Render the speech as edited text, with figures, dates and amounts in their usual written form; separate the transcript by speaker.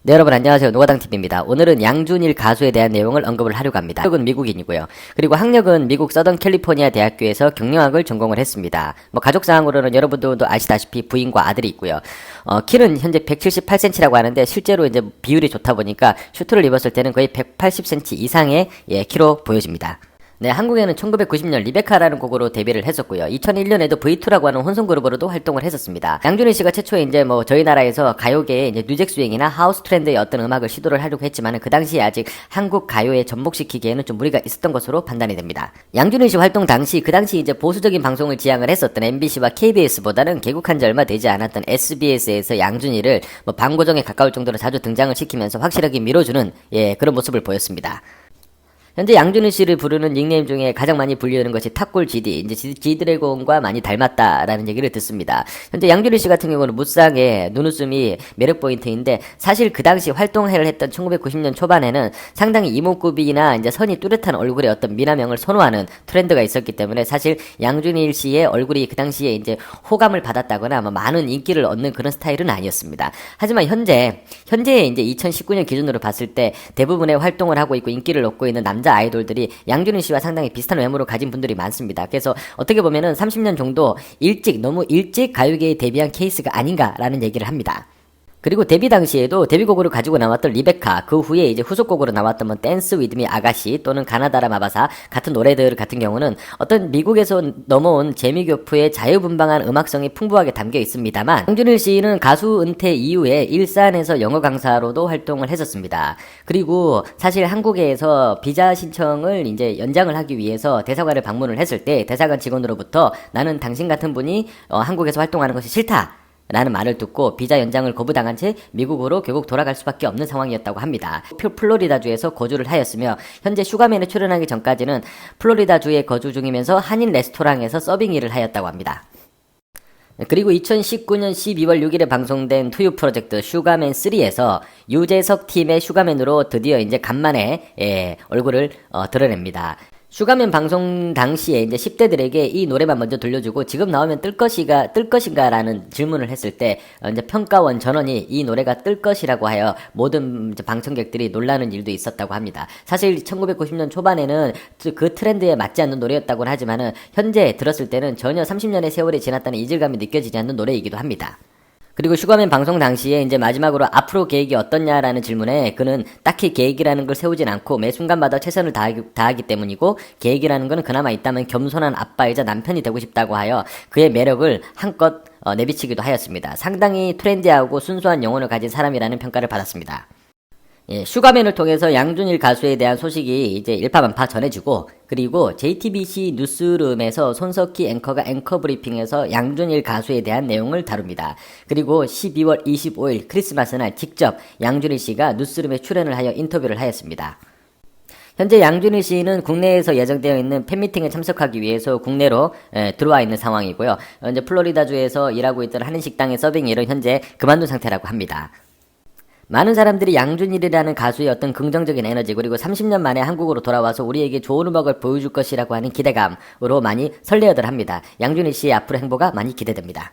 Speaker 1: 네, 여러분 안녕하세요. 노가당TV입니다. 오늘은 양준일 가수에 대한 내용을 언급을 하려고 합니다. 학력은 미국인이고요. 그리고 학력은 미국 서던 캘리포니아 대학교에서 경영학을 전공을 했습니다. 가족사항으로는 여러분들도 아시다시피 부인과 아들이 있고요. 키는 현재 178cm라고 하는데 실제로 이제 비율이 좋다 보니까 슈트를 입었을 때는 거의 180cm 이상의 키로 보여집니다. 네, 한국에는 1990년 리베카라는 곡으로 데뷔를 했었고요. 2001년에도 V2라고 하는 혼성 그룹으로도 활동을 했었습니다. 양준일 씨가 최초에 이제 저희 나라에서 가요계에 이제 뉴잭 스윙이나 하우스 트렌드의 어떤 음악을 시도를 하려고 했지만은 그 당시에 아직 한국 가요에 접목시키기에는 좀 무리가 있었던 것으로 판단이 됩니다. 양준일 씨 활동 당시 그 당시 이제 보수적인 방송을 지향을 했었던 MBC와 KBS보다는 개국한 지 얼마 되지 않았던 SBS에서 양준일을 방고정에 가까울 정도로 자주 등장을 시키면서 확실하게 밀어주는 그런 모습을 보였습니다. 현재 양준일 씨를 부르는 닉네임 중에 가장 많이 불리는 것이 탑골 GD, 이제 G드래곤과 많이 닮았다라는 얘기를 듣습니다. 현재 양준일 씨 같은 경우는 무쌍의 눈웃음이 매력 포인트인데 사실 그 당시 활동을 했던 1990년 초반에는 상당히 이목구비나 이제 선이 뚜렷한 얼굴의 어떤 미남형을 선호하는 트렌드가 있었기 때문에 사실 양준일 씨의 얼굴이 그 당시에 이제 호감을 받았다거나 많은 인기를 얻는 그런 스타일은 아니었습니다. 하지만 현재 이제 2019년 기준으로 봤을 때 대부분의 활동을 하고 있고 인기를 얻고 있는 남자 아이돌들이 양준일 씨와 상당히 비슷한 외모를 가진 분들이 많습니다. 그래서 어떻게 보면은 30년 정도 너무 일찍 가요계에 데뷔한 케이스가 아닌가라는 얘기를 합니다. 그리고 데뷔 당시에도 데뷔곡으로 가지고 나왔던 리베카, 그 후에 이제 후속곡으로 나왔던 댄스 위드미 아가씨 또는 가나다라 마바사 같은 노래들 같은 경우는 어떤 미국에서 넘어온 재미교포의 자유분방한 음악성이 풍부하게 담겨 있습니다만 양준일 씨는 가수 은퇴 이후에 일산에서 영어 강사로도 활동을 했었습니다. 그리고 사실 한국에서 비자 신청을 이제 연장을 하기 위해서 대사관을 방문을 했을 때 대사관 직원으로부터 나는 당신 같은 분이 한국에서 활동하는 것이 싫다 라는 말을 듣고 비자 연장을 거부당한 채 미국으로 결국 돌아갈 수밖에 없는 상황이었다고 합니다. 플로리다주에서 거주를 하였으며 현재 슈가맨에 출연하기 전까지는 플로리다주에 거주 중이면서 한인 레스토랑에서 서빙 일을 하였다고 합니다. 그리고 2019년 12월 6일에 방송된 투유 프로젝트 슈가맨 3에서 유재석 팀의 슈가맨으로 드디어 이제 간만에 얼굴을 드러냅니다. 슈가맨 방송 당시에 이제 10대들에게 이 노래만 먼저 들려주고 지금 나오면 뜰 것인가라는 질문을 했을 때 이제 평가원 전원이 이 노래가 뜰 것이라고 하여 모든 방청객들이 놀라는 일도 있었다고 합니다. 사실 1990년 초반에는 그 트렌드에 맞지 않는 노래였다고는 하지만은 현재 들었을 때는 전혀 30년의 세월이 지났다는 이질감이 느껴지지 않는 노래이기도 합니다. 그리고 슈가맨 방송 당시에 이제 마지막으로 앞으로 계획이 어떻냐라는 질문에 그는 딱히 계획이라는 걸 세우진 않고 매 순간마다 최선을 다하기 때문이고 계획이라는 건 그나마 있다면 겸손한 아빠이자 남편이 되고 싶다고 하여 그의 매력을 한껏 내비치기도 하였습니다. 상당히 트렌디하고 순수한 영혼을 가진 사람이라는 평가를 받았습니다. 슈가맨을 통해서 양준일 가수에 대한 소식이 이제 일파만파 전해지고 그리고 JTBC 뉴스룸에서 손석희 앵커가 앵커 브리핑에서 양준일 가수에 대한 내용을 다룹니다. 그리고 12월 25일 크리스마스 날 직접 양준일 씨가 뉴스룸에 출연을 하여 인터뷰를 하였습니다. 현재 양준일 씨는 국내에서 예정되어 있는 팬미팅에 참석하기 위해서 국내로 들어와 있는 상황이고요. 이제 플로리다주에서 일하고 있던 한인 식당의 서빙 일은 현재 그만둔 상태라고 합니다. 많은 사람들이 양준일이라는 가수의 어떤 긍정적인 에너지 그리고 30년 만에 한국으로 돌아와서 우리에게 좋은 음악을 보여줄 것이라고 하는 기대감으로 많이 설레어들 합니다. 양준일 씨의 앞으로 행보가 많이 기대됩니다.